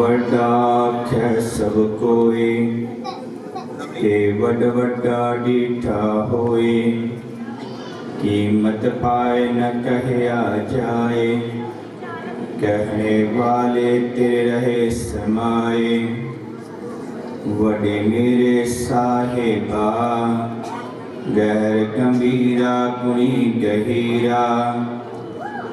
ਵੱਡਾ ਆਖੈ ਸਭ ਕੋਇ, ਕੇ ਵੱਡ ਵੱਡਾ ਡੀਠਾ ਹੋਏ। ਕੀਮਤ ਪਾਏ ਨ ਕਹਿਆ ਜਾਏ, ਕਹਿਣੇ ਵਾਲੇ ਤੇਰੇ ਰਹੇ ਸਮਾਏ। ਵੱਡੇ ਮੇਰੇ ਸਾਹਿਬਾ, ਗਹਿਰ ਗੰਭੀਰਾ ਗੁਣੀ ਗਹੀਰਾ।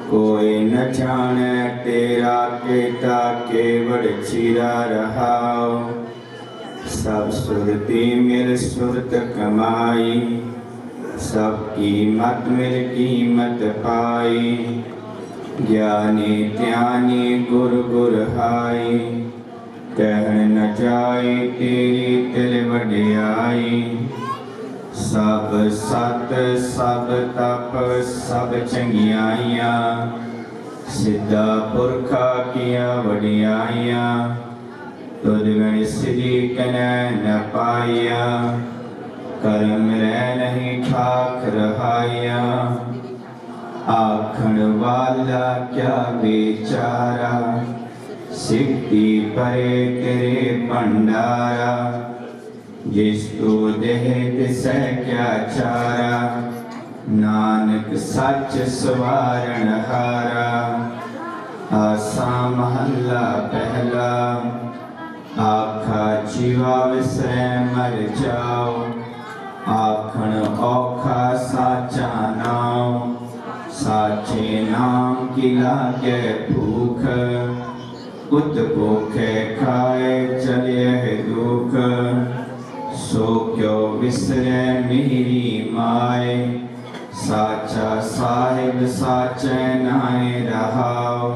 कोई न जाने तेरा केता केवड़ चिरा रहाओ। सब सुरती मिल सुरत कमाई, सब कीमत मिल कीमत पाई। ज्ञानी त्यानी गुर गुर हाई, कहन न जाए तेरी तिल वड्याई। सब सत सब तप सब चंगियाइयां, सिद्धा पुरखा किया वडियाइयां। तुझ बिन सिद्धि कनै न पाइया, करम रह नहीं ठाक रहाइया। आखण वाला क्या बेचारा, सिद्धि परे तेरे भंडारा। जिस तू देह तिसै क्या चारा, नानक सच सवारण हारा। आसा महला पहला, आखा जीवा विसरै मर जाओ। आखण औखा साचा नाम, साचे नाम की लागे भूख। उत भूखे खाए चले दुख, सो क्यों विसरे मेरी माए। साचा साहिब साचे नाए रहाओ,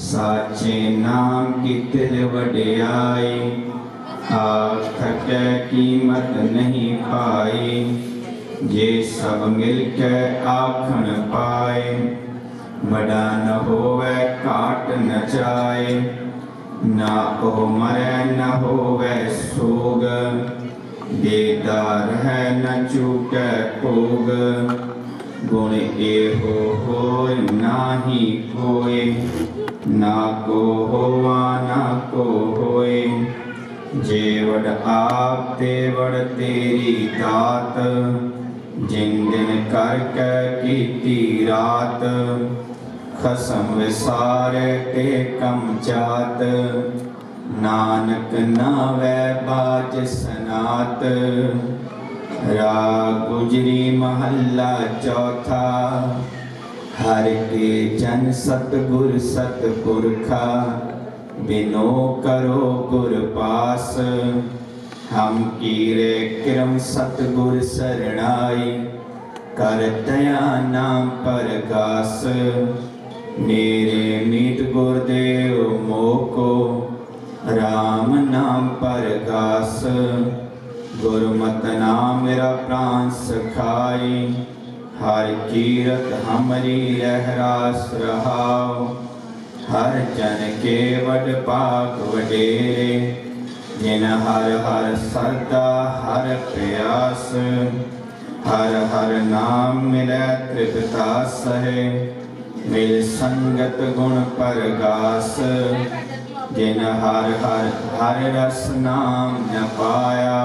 साचे नाम की तिल वड्याई। आख थके कीमत नहीं पाई, जे सब मिल के आखन पाए। बड़ा न होवे काट न जाए, ना ओ मरे न होवे सोग। बेदार है न चूके भोग, गुण एहो होय नाही कोय। ना को होवा ना को होय, जे वड आप ते वड तेरी दात। जिन दिन करके कीती रात, खसम विसारे ते कम जात। नानक नावै बाज सनात, राग गुजरी महला चौथा। हर के जन सतगुर सतपुरखा, बिनो करो गुर पास। हम कीरे क्रम सतगुर सरणाई, कर दया नाम परगास। मेरे मीत गुरदेव मोको, राम नाम परगास। गुरमत नाम मेरा प्राण सखाई, हर कीरत हमरी रहरास रहाओ। हर जन के वड पाक वडेरे, जिन हर हर सरदा हर प्रयास। हर हर नाम मिलै तृप्ता सहे, मिल संगत गुण परगास। जिन हर हर हर रस नाम न पाया,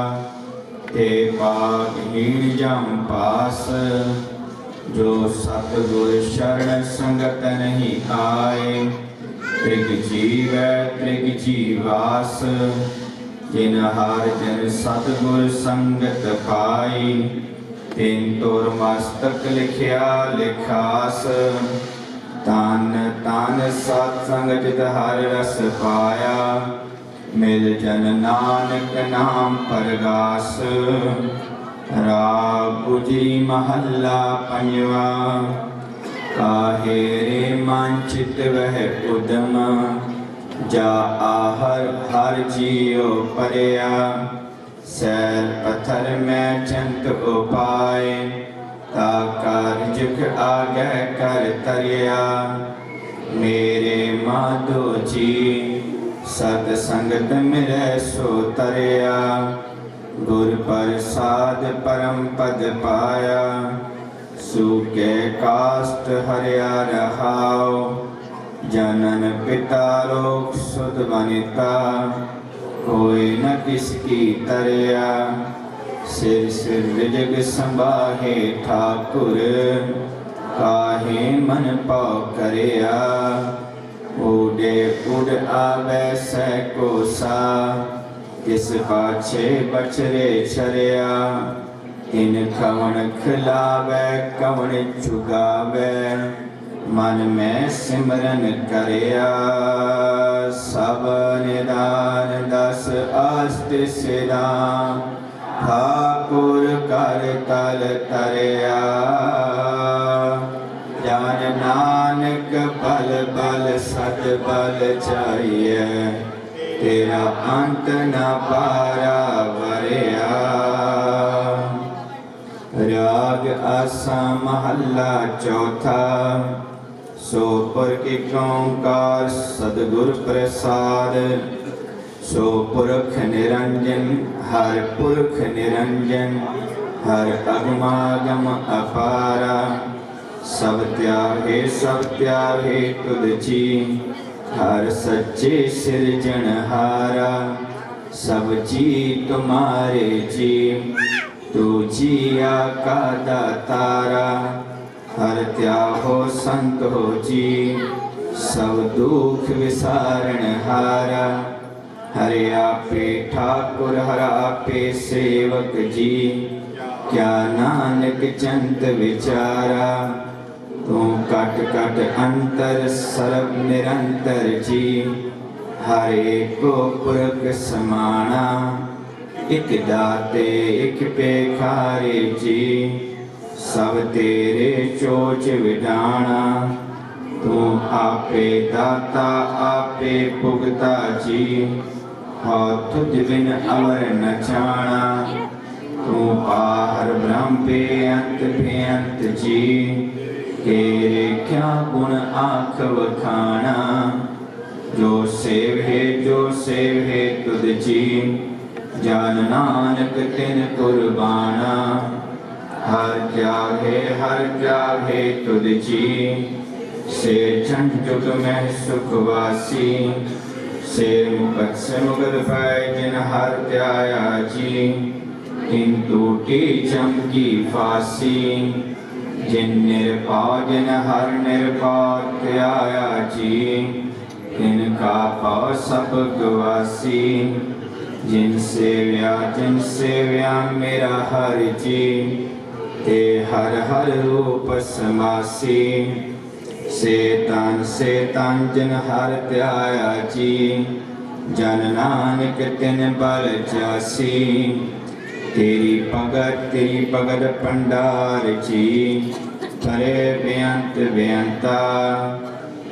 ते भागहीन जम पास। जो सतगुर शरण संगत नहीं आए, त्रिग जीवै त्रिग जीवास। जिन हर जन सतगुर संगत पाई, तिन तुर मस्तक लिखिया लिखास। तन तन सत्संग जित हर रस पाया, मिल जन नानक नाम परगास। राग गुजरी महला पंजवा, काहे रे मन चित वह उदम। जा आहर हर जियो परया, सैल पत्थर में चंत उपाय। ताकार जुग आगे कर तरिया, मेरे माधो जी सत संगत मिले सो तरिया। गुर प्रसाद परम पद पाया, सूखे काष्ट हरिया रहाओ। जनन पिता लोक सुध वनिता कोई न किसकी तरया सिर सिर रिजग संभाहे ठाकुर काहे मन पाव करया उडे उड आवे सै कोसा किस पाछे बछरे छरिया इन कवन खिलावे कवन चुगावे मन में सिमरन करया सब निदान दस अष्ट सिरा ठाकुर कर तल तरया जान नानक बल बल सत बल चाहिए तेरा अंत न पारा वरया राग आसा महला चौथा सो पुर की ओंकार सदगुर प्रसाद सो पुरख निरंजन हर पुरख निरंजन हर अगमागम अपारा सब त्यागे तुझ जी हर सच्चे सिरजनहारा सब जी तुम्हारे जी तू जिया का दातारा हर त्याहो संत हो जी सब दुख विसारण हारा हरे आपे ठाकुर हर आपे सेवक जी क्या नानक चंत विचारा तू कट कट अंतर सर्व निरंतर जी हरे को पुरख समाना एक दाते एक पेखारे जी सब तेरे चोच विडाना तू आपे दाता आपे पुगता जी हो तुझ बिन अवर न जाना तू पार ब्रह्म बेअंत जी तेरे क्या गुण आँख वखाना जो सेवे तुझ जी जान नानक तिन कुर्बाना हर त्यागे तुझ जी से झंझुग में सुखवासी से मुकद पाए जिन हर त्याया जी किंतु टी चमकी फांसी जिन निरपाव जिन हर निरपाव त्याया जी तिनका पाव सब गवासी जिन सेव्या मेरा हर जी ते हर हर रूप समासी सेतान जिन हर त्याया जी जन नानक तिन बल जासी तेरी भगत भंडार जी करे बेअंता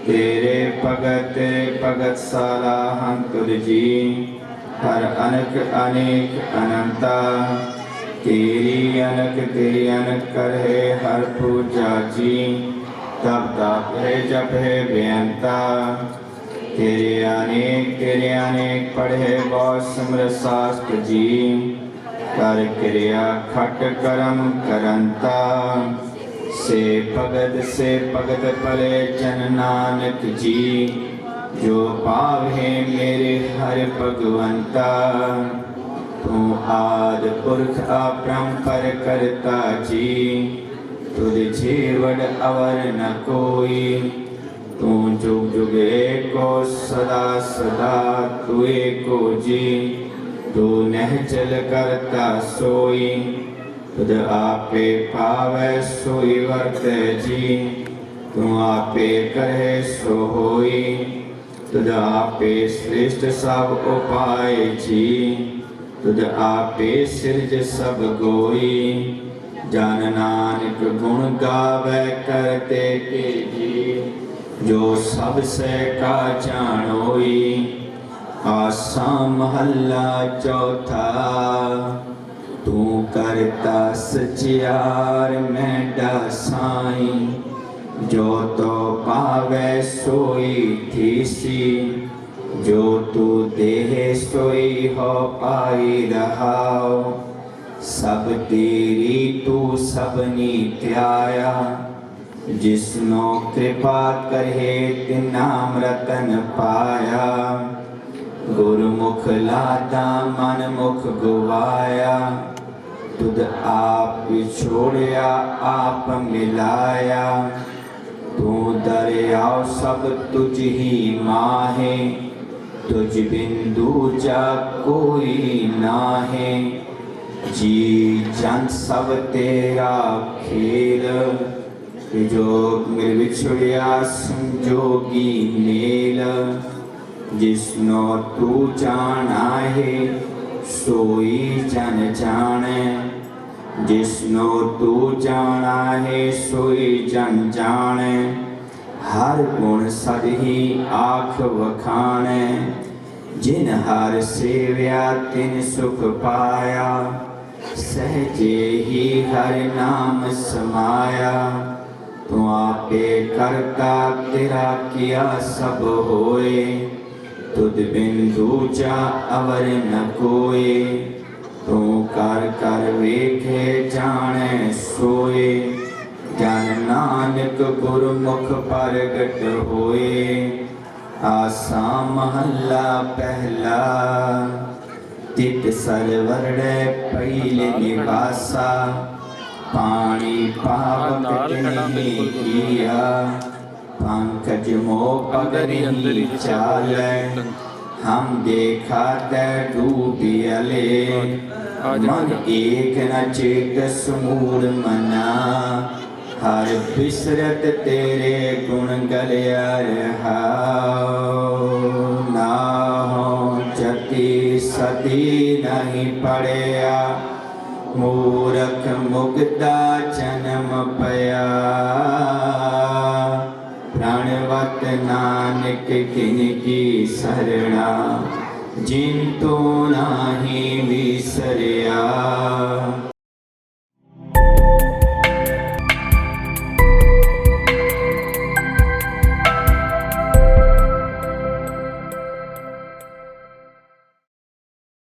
तेरे भगत साला हम तुझ जी हर अनक अनेक अनंता तेरी अनक कर है हर पूजा जी तब तप है जप है बेअंता तेरे अनेक पढ़े बहुत समृत शास्त्र जी कर क्रिया खट करम करंता से भगत पले जन नानक जी जो पावे मेरे हर भगवंता तू आद पुरख अपरंपर करता जी तुझे वड अवर न कोई तू जुग जुग एको सदा सदा तू एको जी तू नहचल करता सोई तुझ आपे पावै सोई वर्ते जी तू आपे करे सो होई तुझ आपे श्रेष्ठ सब उपाय जी तुझ आपे सिरज सब गोई जान नानक गुण गावे करते के जी जो सब से का जानोई आसा महला चौथा तू करता सचियार में डासाई जो तो पावे सोई थीसी जो तू देह सोई हो पाई रहाओ सब तेरी तू सबनी त्याया जिसनो कृपा करे तिनाम रतन पाया। गुरमुख लादा मन मुख गुवाया, तुद आप छोड़िया आप मिलाया। तू दरियाओ सब तुझ ही माहे, तुझ बिन दूजा कोई नाहे। जी जन सब तेरा खेल, जोग मिल बिछुड़िया संजोगी मेल। जिसनो तू जाना है सोई जन जाने, जिसनो तू जाना है सोई जन जाने। हर गुण सद ही आख वखाने, जिन हर सेव्या तिन सुख पाया। सहजे ही हर नाम समाया, तू आपे करता तेरा किया सब होए। तुद बिन दूजा अवर न कोए, तू कर कर वेखे जाने सोए। जन नानक गुरमुख प्रगट होए। आसा महला पहला, तित सरवरड़ पहले निवासा। पानी पावक नहीं किया, पंकज मोह पगनी चाले। हम देखा ते डूबियले, मन एक न चेत समूल मना। हर बिसरत तेरे गुण गलिया रहाओ। ना हो जति सती नहीं पड़या, मूरख मुग्धा जन्म पया। प्रणवत नानक किनकी सरणा, जिन तो नाही विसरिया।